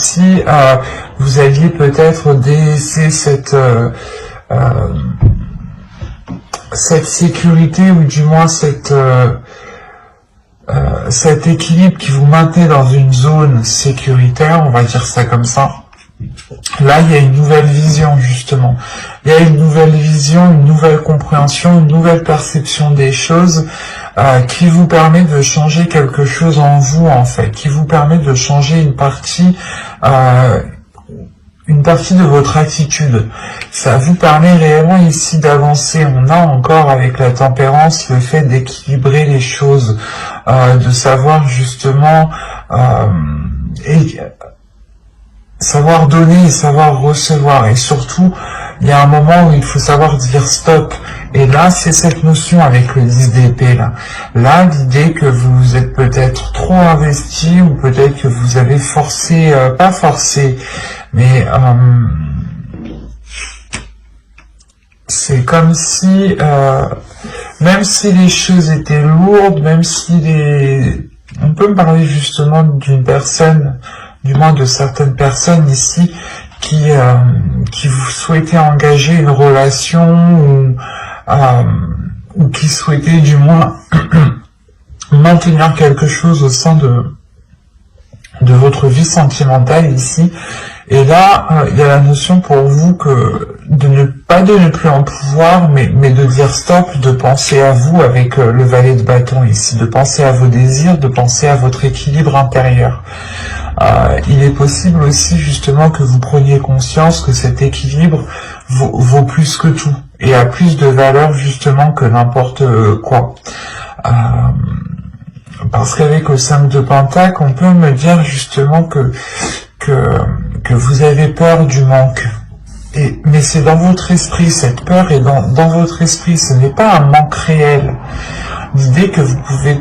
si vous alliez peut-être délaisser cette sécurité, ou du moins cet équilibre qui vous maintenait dans une zone sécuritaire, on va dire ça comme ça. Là, il y a une nouvelle vision, justement. Il y a une nouvelle vision, une nouvelle compréhension, une nouvelle perception des choses qui vous permet de changer quelque chose en vous, en fait, qui vous permet de changer une partie de votre attitude. Ça vous permet réellement ici d'avancer. On a encore avec la tempérance le fait d'équilibrer les choses, de savoir justement savoir donner et savoir recevoir. Et surtout, il y a un moment où il faut savoir dire stop. Et là, c'est cette notion avec le 10 d'épée là. Là, l'idée que vous êtes peut-être trop investi, ou peut-être que vous avez forcé, pas forcé, mais c'est comme si, même si les choses étaient lourdes, même si on peut me parler justement d'une personne, du moins de certaines personnes ici, qui vous souhaitaient engager une relation, ou qui souhaitaient du moins maintenir quelque chose au sein de votre vie sentimentale ici. Et là, il y a la notion pour vous que de ne plus en pouvoir, mais de dire stop, de penser à vous avec le valet de bâton ici, de penser à vos désirs, de penser à votre équilibre intérieur. Il est possible aussi justement que vous preniez conscience que cet équilibre vaut plus que tout, et a plus de valeur justement que n'importe quoi. Parce qu'avec le 5 de Pentacle, on peut me dire justement que vous avez peur du manque. Mais c'est dans votre esprit, cette peur est dans votre esprit, ce n'est pas un manque réel. L'idée que vous pouvez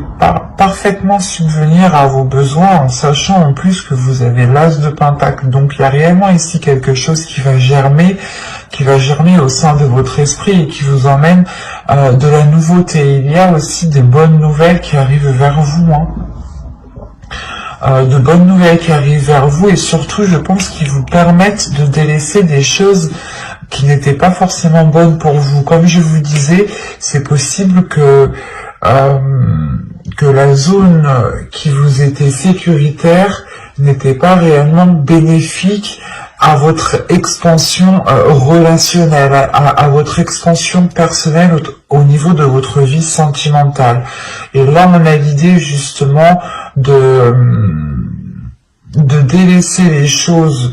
parfaitement subvenir à vos besoins en sachant en plus que vous avez l'as de Pentacle. Donc il y a réellement ici quelque chose qui va germer au sein de votre esprit et qui vous emmène de la nouveauté. Il y a aussi des bonnes nouvelles qui arrivent vers vous, de bonnes nouvelles qui arrivent vers vous, et surtout je pense qu'ils vous permettent de délaisser des choses qui n'étaient pas forcément bonnes pour vous. Comme je vous disais, c'est possible que la zone qui vous était sécuritaire n'était pas réellement bénéfique à votre expansion relationnelle, à votre expansion personnelle au niveau de votre vie sentimentale. Et là, on a l'idée justement de délaisser les choses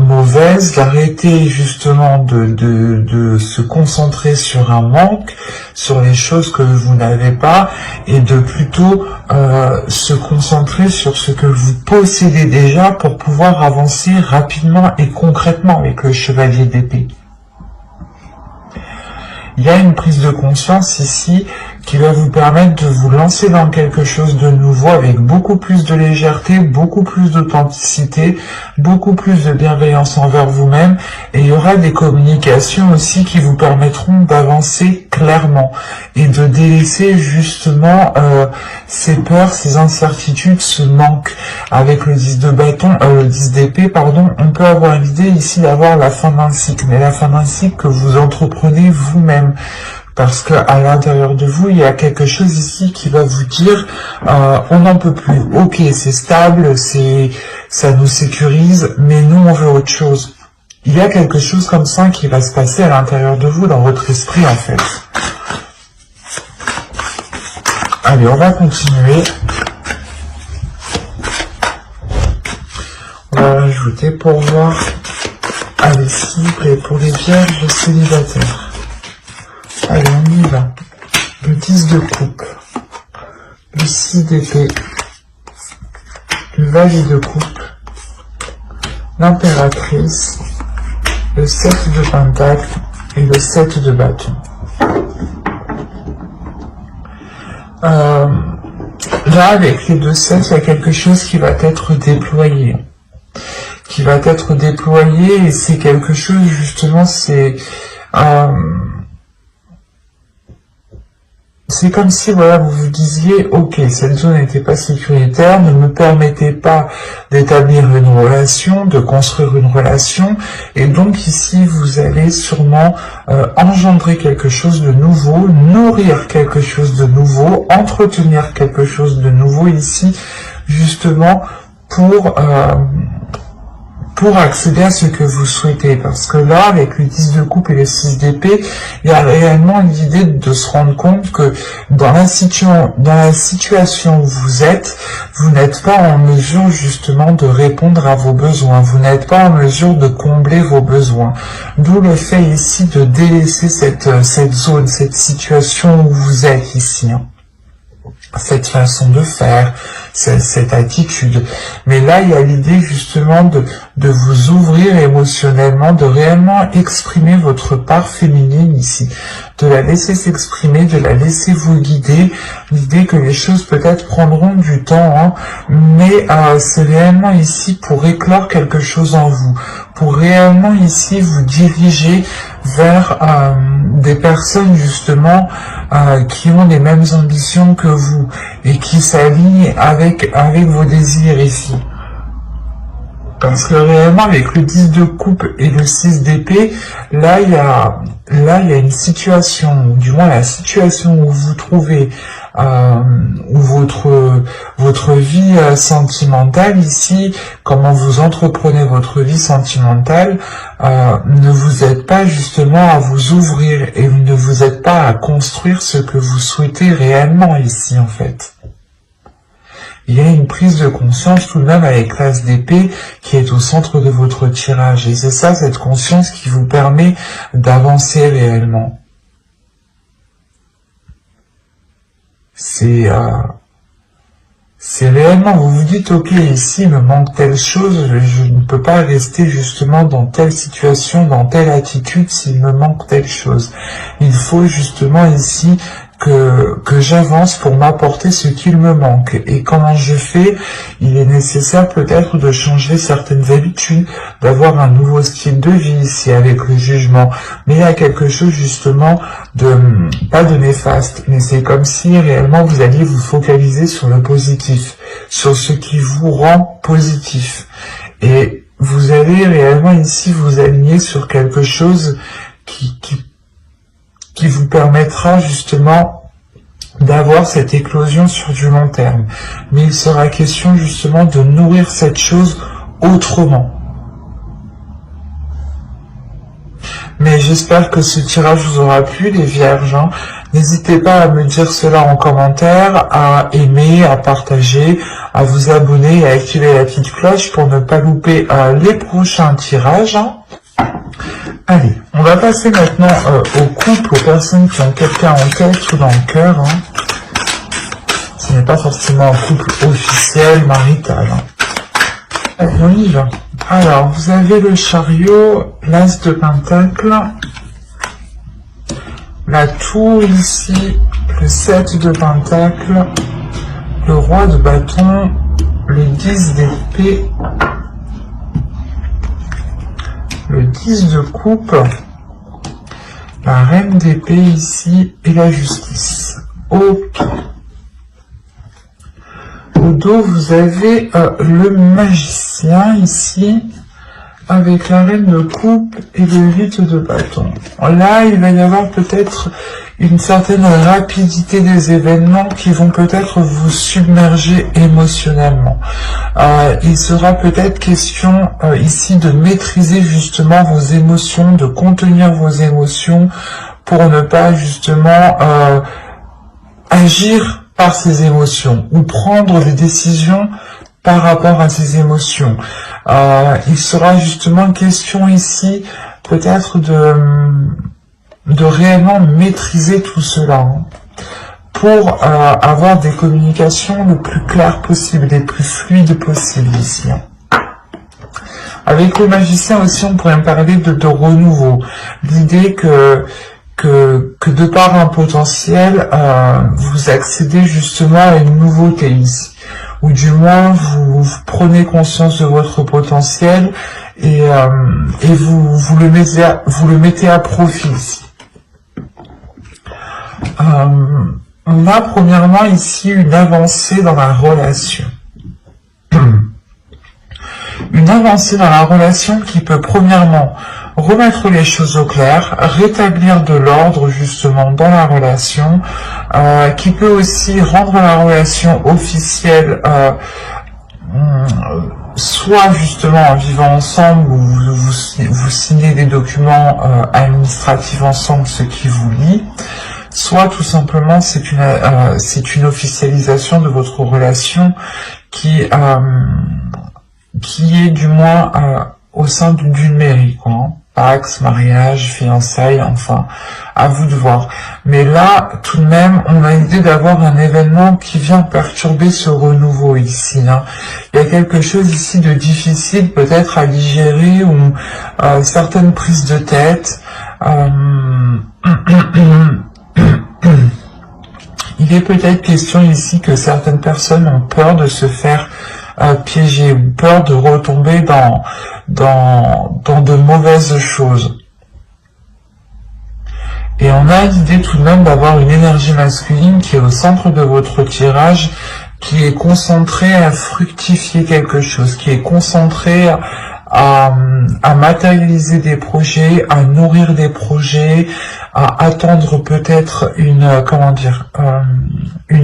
mauvaises, d'arrêter justement de se concentrer sur un manque, sur les choses que vous n'avez pas, et de plutôt se concentrer sur ce que vous possédez déjà pour pouvoir avancer rapidement et concrètement avec le chevalier d'épée. Il y a une prise de conscience ici qui va vous permettre de vous lancer dans quelque chose de nouveau avec beaucoup plus de légèreté, beaucoup plus d'authenticité, beaucoup plus de bienveillance envers vous-même, et il y aura des communications aussi qui vous permettront d'avancer clairement et de délaisser justement ces peurs, ces incertitudes, ce manque. Avec le 10 de bâton, le 10 d'épée, pardon, on peut avoir l'idée ici d'avoir la fin d'un cycle, mais la fin d'un cycle que vous entreprenez vous-même. Parce que à l'intérieur de vous, il y a quelque chose ici qui va vous dire on n'en peut plus. Ok, c'est stable, ça nous sécurise, mais nous on veut autre chose. Il y a quelque chose comme ça qui va se passer à l'intérieur de vous, dans votre esprit en fait. Allez, on va continuer. On va rajouter pour voir. Allez, s'il vous plaît, pour les vierges célibataires. Allez, on y va. Le 10 de coupe, le 6 d'épée, le valet de coupe, l'impératrice, le 7 de pentacle et le 7 de bâton. Là, avec les deux 7, il y a quelque chose qui va être déployé. Et c'est quelque chose, justement, c'est comme si, voilà, vous vous disiez, ok, cette zone n'était pas sécuritaire, ne me permettait pas d'établir une relation, de construire une relation, et donc ici, vous allez sûrement engendrer quelque chose de nouveau, nourrir quelque chose de nouveau, entretenir quelque chose de nouveau ici, justement, pour accéder à ce que vous souhaitez. Parce que là, avec le 10 de coupe et le 6 d'épée, il y a réellement l'idée de se rendre compte que dans la situation où vous êtes, vous n'êtes pas en mesure justement de répondre à vos besoins. Vous n'êtes pas en mesure de combler vos besoins. D'où le fait ici de délaisser cette zone, cette situation où vous êtes ici. Cette façon de faire, cette attitude. Mais là, il y a l'idée justement de vous ouvrir émotionnellement, de réellement exprimer votre part féminine ici, de la laisser s'exprimer, de la laisser vous guider, l'idée que les choses peut-être prendront du temps, hein, mais c'est réellement ici pour éclore quelque chose en vous, pour réellement ici vous diriger vers des personnes justement qui ont les mêmes ambitions que vous et qui s'alignent avec vos désirs ici. Parce que réellement, avec le 10 de coupe et le 6 d'épée, là, il y a une situation, ou du moins la situation où vous vous trouvez, où votre vie sentimentale ici, comment vous entreprenez votre vie sentimentale, ne vous aide pas justement à vous ouvrir et ne vous aide pas à construire ce que vous souhaitez réellement ici, en fait. Il y a une prise de conscience tout de même avec l'as d'épée qui est au centre de votre tirage. Et c'est ça, cette conscience qui vous permet d'avancer réellement. C'est réellement, vous vous dites, ok, ici, il me manque telle chose, je ne peux pas rester justement dans telle situation, dans telle attitude s'il me manque telle chose. Il faut justement ici que j'avance pour m'apporter ce qu'il me manque. Et comment je fais? Il est nécessaire peut-être de changer certaines habitudes, d'avoir un nouveau style de vie ici avec le jugement. Mais il y a quelque chose justement pas de néfaste, mais c'est comme si réellement vous alliez vous focaliser sur le positif, sur ce qui vous rend positif. Et vous allez réellement ici vous aligner sur quelque chose qui vous permettra justement d'avoir cette éclosion sur du long terme. Mais il sera question justement de nourrir cette chose autrement. Mais j'espère que ce tirage vous aura plu, les vierges. Hein. N'hésitez pas à me dire cela en commentaire, à aimer, à partager, à vous abonner et à activer la petite cloche pour ne pas louper les prochains tirages. Hein. Allez, on va passer maintenant au couple, aux personnes qui ont quelqu'un en tête ou dans le cœur. Hein. Ce n'est pas forcément un couple officiel, marital. Hein. Allez, on y va. Alors, vous avez le chariot, l'as de pentacle, la tour ici, le 7 de pentacle, le roi de bâton, le 10 d'épée, le 10 de coupe, la reine d'épée ici et la justice. Ok. Au dos, vous avez le magicien ici, avec la reine de coupe et le 8 de bâton. Là, il va y avoir peut-être une certaine rapidité des événements qui vont peut-être vous submerger émotionnellement. Il sera peut-être question ici de maîtriser justement vos émotions, de contenir vos émotions pour ne pas justement agir par ces émotions ou prendre des décisions par rapport à ces émotions. Il sera justement question ici peut-être de réellement maîtriser tout cela hein, pour avoir des communications le plus claires possible, les plus fluides possibles ici. Hein. Avec le magicien aussi, on pourrait parler de renouveau. L'idée que de par un potentiel, vous accédez justement à une nouveauté ici. Ou du moins, vous prenez conscience de votre potentiel et vous le mettez à profit ici. On a premièrement ici une avancée dans la relation. Une avancée dans la relation qui peut premièrement remettre les choses au clair, rétablir de l'ordre justement dans la relation, qui peut aussi rendre la relation officielle, soit justement en vivant ensemble ou vous signez des documents administratifs ensemble, ce qui vous lie, soit tout simplement c'est une officialisation de votre relation qui est du moins au sein d'une mairie, quoi, hein. Pax, mariage, fiançailles, enfin, à vous de voir. Mais là, tout de même, on a l'idée d'avoir un événement qui vient perturber ce renouveau ici, hein. Il y a quelque chose ici de difficile peut-être à digérer ou certaines prises de tête. Il est peut-être question ici que certaines personnes ont peur de se faire piéger ou peur de retomber dans de mauvaises choses. Et on a l'idée tout de même d'avoir une énergie masculine qui est au centre de votre tirage, qui est concentrée à fructifier quelque chose, qui est concentrée à matérialiser des projets, à nourrir des projets, à attendre peut-être une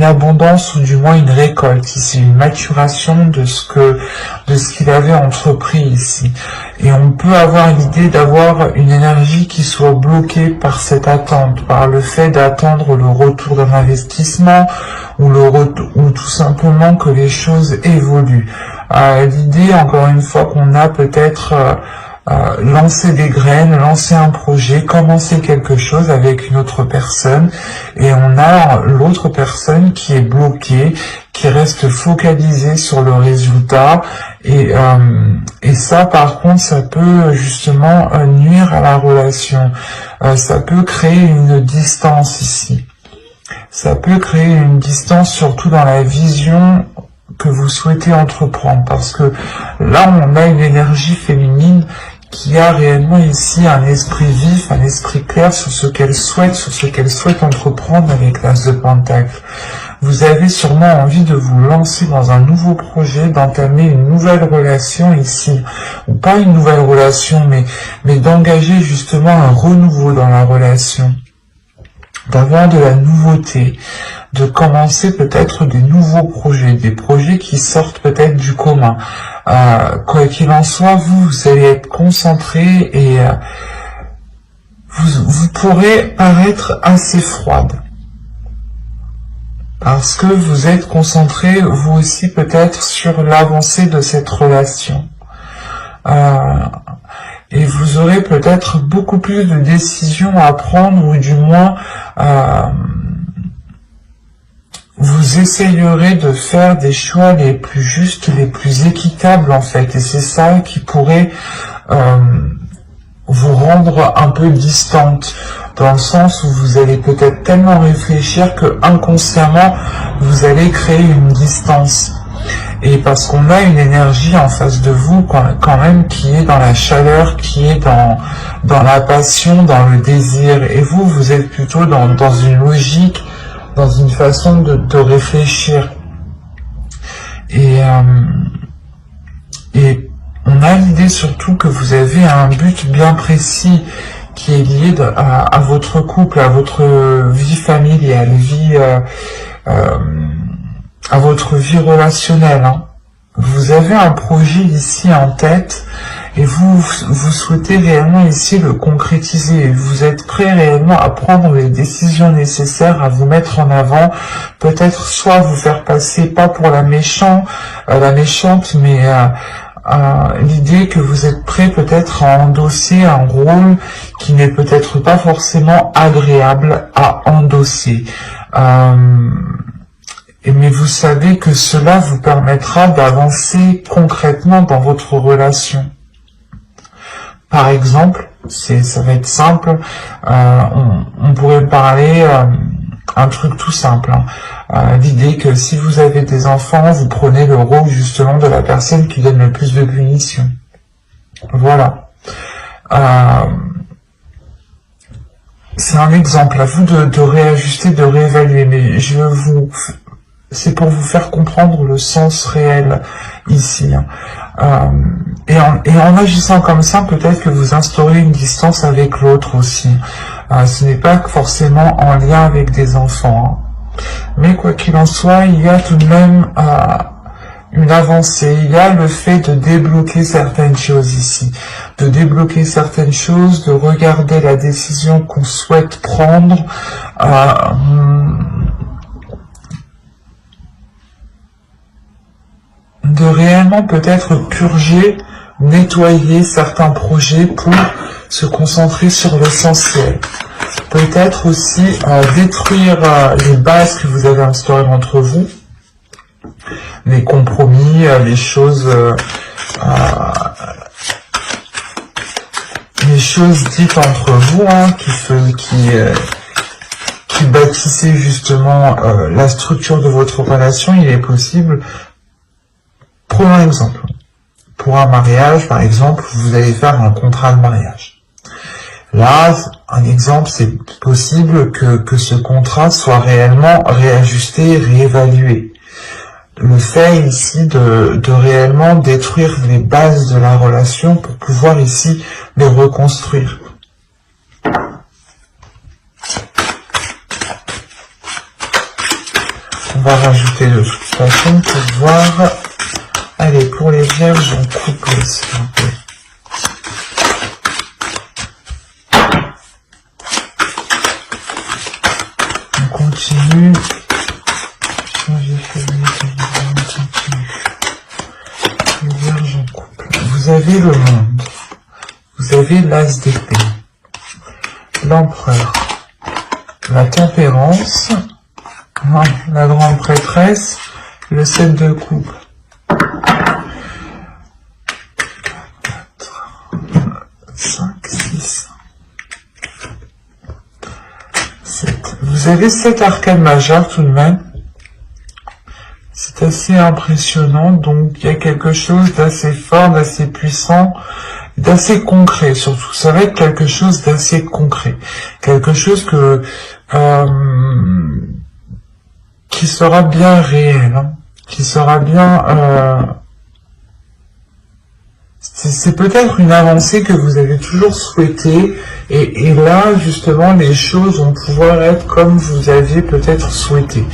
abondance ou du moins une récolte ici, une maturation de ce qu'il avait entrepris ici. Et on peut avoir l'idée d'avoir une énergie qui soit bloquée par cette attente, par le fait d'attendre le retour d'un investissement ou tout simplement que les choses évoluent. L'idée, encore une fois, qu'on a peut-être lancer des graines, lancer un projet, commencer quelque chose avec une autre personne, et on a l'autre personne qui est bloquée, qui reste focalisée sur le résultat, et ça par contre ça peut justement nuire à la relation, ça peut créer une distance ici, ça peut créer une distance surtout dans la vision que vous souhaitez entreprendre, parce que là on a une énergie féminine qui a réellement ici un esprit vif, un esprit clair sur ce qu'elle souhaite entreprendre avec l'As de Pentacle. Vous avez sûrement envie de vous lancer dans un nouveau projet, d'entamer une nouvelle relation ici, ou pas une nouvelle relation, mais d'engager justement un renouveau dans la relation, d'avoir de la nouveauté, de commencer peut-être des nouveaux projets, des projets qui sortent peut-être du commun. Quoi qu'il en soit, vous allez être concentré et vous pourrez paraître assez froide. Parce que vous êtes concentré, vous aussi peut-être, sur l'avancée de cette relation. Et vous aurez peut-être beaucoup plus de décisions à prendre, ou du moins vous essayerez de faire des choix les plus justes, les plus équitables en fait, et c'est ça qui pourrait vous rendre un peu distante, dans le sens où vous allez peut-être tellement réfléchir que inconsciemment vous allez créer une distance. Et parce qu'on a une énergie en face de vous quand même qui est dans la chaleur, qui est dans la passion, dans le désir, et vous êtes plutôt dans une logique, dans une façon de réfléchir. Et on a l'idée surtout que vous avez un but bien précis qui est lié à votre couple, à votre vie familiale, à votre vie relationnelle, hein. Vous avez un projet ici en tête et vous souhaitez réellement ici le concrétiser. Vous êtes prêt réellement à prendre les décisions nécessaires, à vous mettre en avant, peut-être soit vous faire passer pas pour la méchante, mais l'idée que vous êtes prêt peut-être à endosser un rôle qui n'est peut-être pas forcément agréable à endosser. Mais vous savez que cela vous permettra d'avancer concrètement dans votre relation. Par exemple, ça va être simple, on pourrait parler un truc tout simple, hein. L'idée que si vous avez des enfants, vous prenez le rôle justement de la personne qui donne le plus de punitions. Voilà. c'est un exemple, à vous de réajuster, de réévaluer, mais c'est pour vous faire comprendre le sens réel ici. Et en agissant comme ça, peut-être que vous instaurez une distance avec l'autre aussi. Ce n'est pas forcément en lien avec des enfants. Mais quoi qu'il en soit, il y a tout de même une avancée. Il y a le fait de débloquer certaines choses ici. De débloquer certaines choses, de regarder la décision qu'on souhaite prendre. De réellement peut-être purger, nettoyer certains projets pour se concentrer sur l'essentiel. Peut-être aussi détruire les bases que vous avez instaurées entre vous, les compromis, les choses dites entre vous, qui bâtissaient justement la structure de votre relation. Il est possible. Prenons un exemple. Pour un mariage, par exemple, vous allez faire un contrat de mariage. Là, un exemple, c'est possible que ce contrat soit réellement réajusté, réévalué. Le fait ici de réellement détruire les bases de la relation pour pouvoir ici les reconstruire. On va rajouter de toute façon pour voir. Allez, pour les vierges en couple, s'il vous plaît. On continue. Les vierges en couple. Vous avez le monde. Vous avez l'as d'épée. L'empereur. La tempérance. La grande prêtresse. Le 7 de coupe. 5, 6, 7. Vous avez 7 arcanes majeures tout de même. C'est assez impressionnant, donc il y a quelque chose d'assez fort, d'assez puissant, d'assez concret surtout. Ça va être quelque chose d'assez concret. Quelque chose qui sera bien réel, qui sera bien... c'est peut-être une avancée que vous avez toujours souhaité, et là, justement, les choses vont pouvoir être comme vous aviez peut-être souhaité.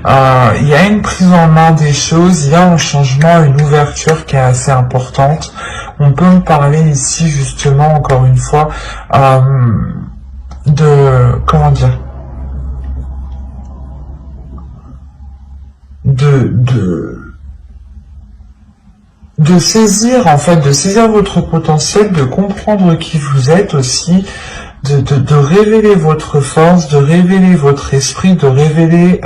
Il y a une prise en main des choses, il y a un changement, une ouverture qui est assez importante. On peut me parler ici, justement, encore une fois, comment dire, de saisir, en fait, de saisir votre potentiel, de comprendre qui vous êtes aussi, de révéler votre force, de révéler votre esprit, de révéler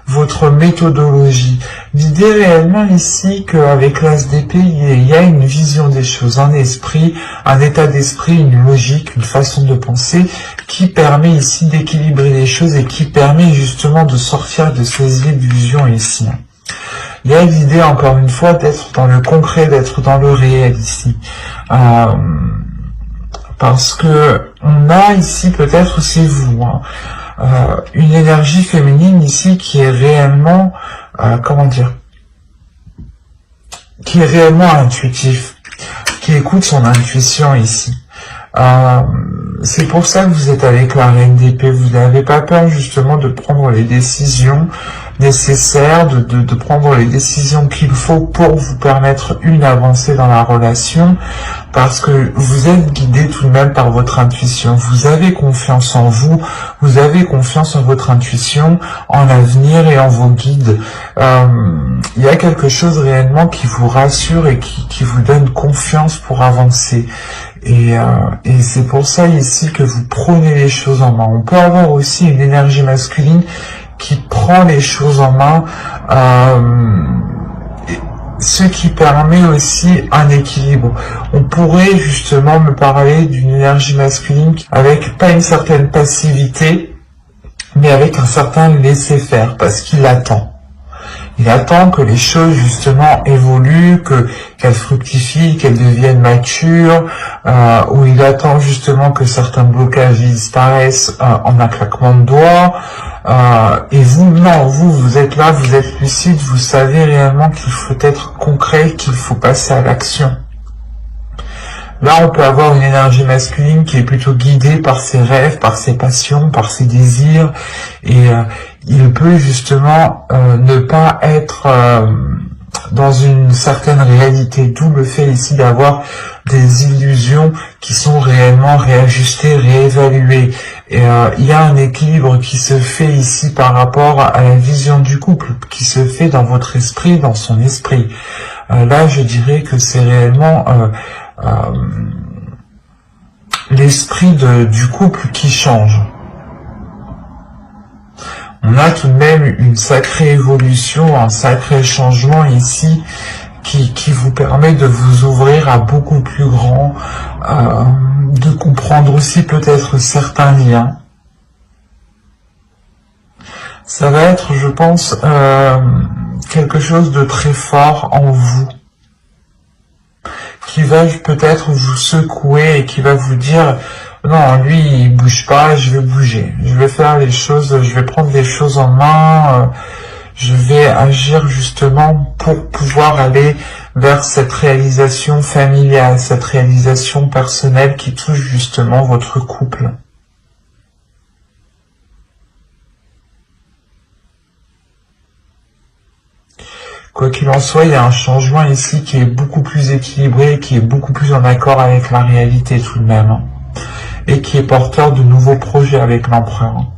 votre méthodologie. L'idée réellement ici qu'avec l'as d'épée, il y a une vision des choses, un esprit, un état d'esprit, une logique, une façon de penser qui permet ici d'équilibrer les choses et qui permet justement de sortir de ces illusions ici. Il y a l'idée, encore une fois, d'être dans le concret, d'être dans le réel ici. Parce que on a ici, peut-être c'est vous, une énergie féminine ici qui est réellement, comment dire, qui est réellement intuitif, qui écoute son intuition ici. C'est pour ça que vous êtes avec la reine d'épée. Vous n'avez pas peur justement de prendre les décisions nécessaires, de prendre les décisions qu'il faut pour vous permettre une avancée dans la relation, parce que vous êtes guidé tout de même par votre intuition. Vous avez confiance en vous, vous avez confiance en votre intuition, en l'avenir et en vos guides. Il y a quelque chose réellement qui vous rassure et qui vous donne confiance pour avancer. Et c'est pour ça ici que vous prenez les choses en main. On peut avoir aussi une énergie masculine qui prend les choses en main, ce qui permet aussi un équilibre. On pourrait justement me parler d'une énergie masculine avec pas une certaine passivité, mais avec un certain laisser-faire, parce qu'il attend. Il attend que les choses justement évoluent, qu'elles fructifient, qu'elles deviennent matures, ou il attend justement que certains blocages disparaissent en un claquement de doigts. Et vous, non, vous êtes là, vous êtes lucide, vous savez réellement qu'il faut être concret, qu'il faut passer à l'action. Là, on peut avoir une énergie masculine qui est plutôt guidée par ses rêves, par ses passions, par ses désirs, et il peut justement ne pas être dans une certaine réalité, d'où le fait ici d'avoir des illusions qui sont réellement réajustées, réévaluées. Et il y a un équilibre qui se fait ici par rapport à la vision du couple, qui se fait dans votre esprit, dans son esprit. Là, je dirais que c'est réellement l'esprit du couple qui change. On a tout de même une sacrée évolution, un sacré changement ici qui vous permet de vous ouvrir à beaucoup plus grand, de comprendre aussi peut-être certains liens. Ça va être, je pense, quelque chose de très fort en vous, qui va peut-être vous secouer et qui va vous dire non, lui il bouge pas, je vais bouger, je vais faire les choses, je vais prendre les choses en main, je vais agir justement pour pouvoir aller vers cette réalisation familiale, cette réalisation personnelle qui touche justement votre couple. Quoi qu'il en soit, il y a un changement ici qui est beaucoup plus équilibré, qui est beaucoup plus en accord avec la réalité tout de même, et qui est porteur de nouveaux projets avec l'empereur.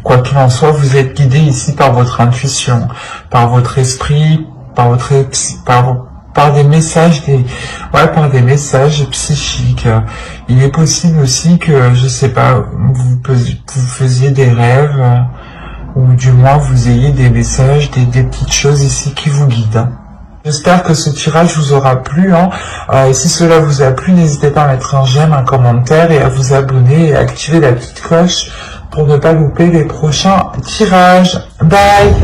Quoi qu'il en soit, vous êtes guidé ici par votre intuition, par votre esprit, par des messages, par des messages psychiques. Il est possible aussi que, je sais pas, vous faisiez des rêves, ou du moins vous ayez des messages, des petites choses ici qui vous guident. J'espère que ce tirage vous aura plu. Et si cela vous a plu, n'hésitez pas à mettre un j'aime, un commentaire et à vous abonner et à activer la petite cloche pour ne pas louper les prochains tirages. Bye!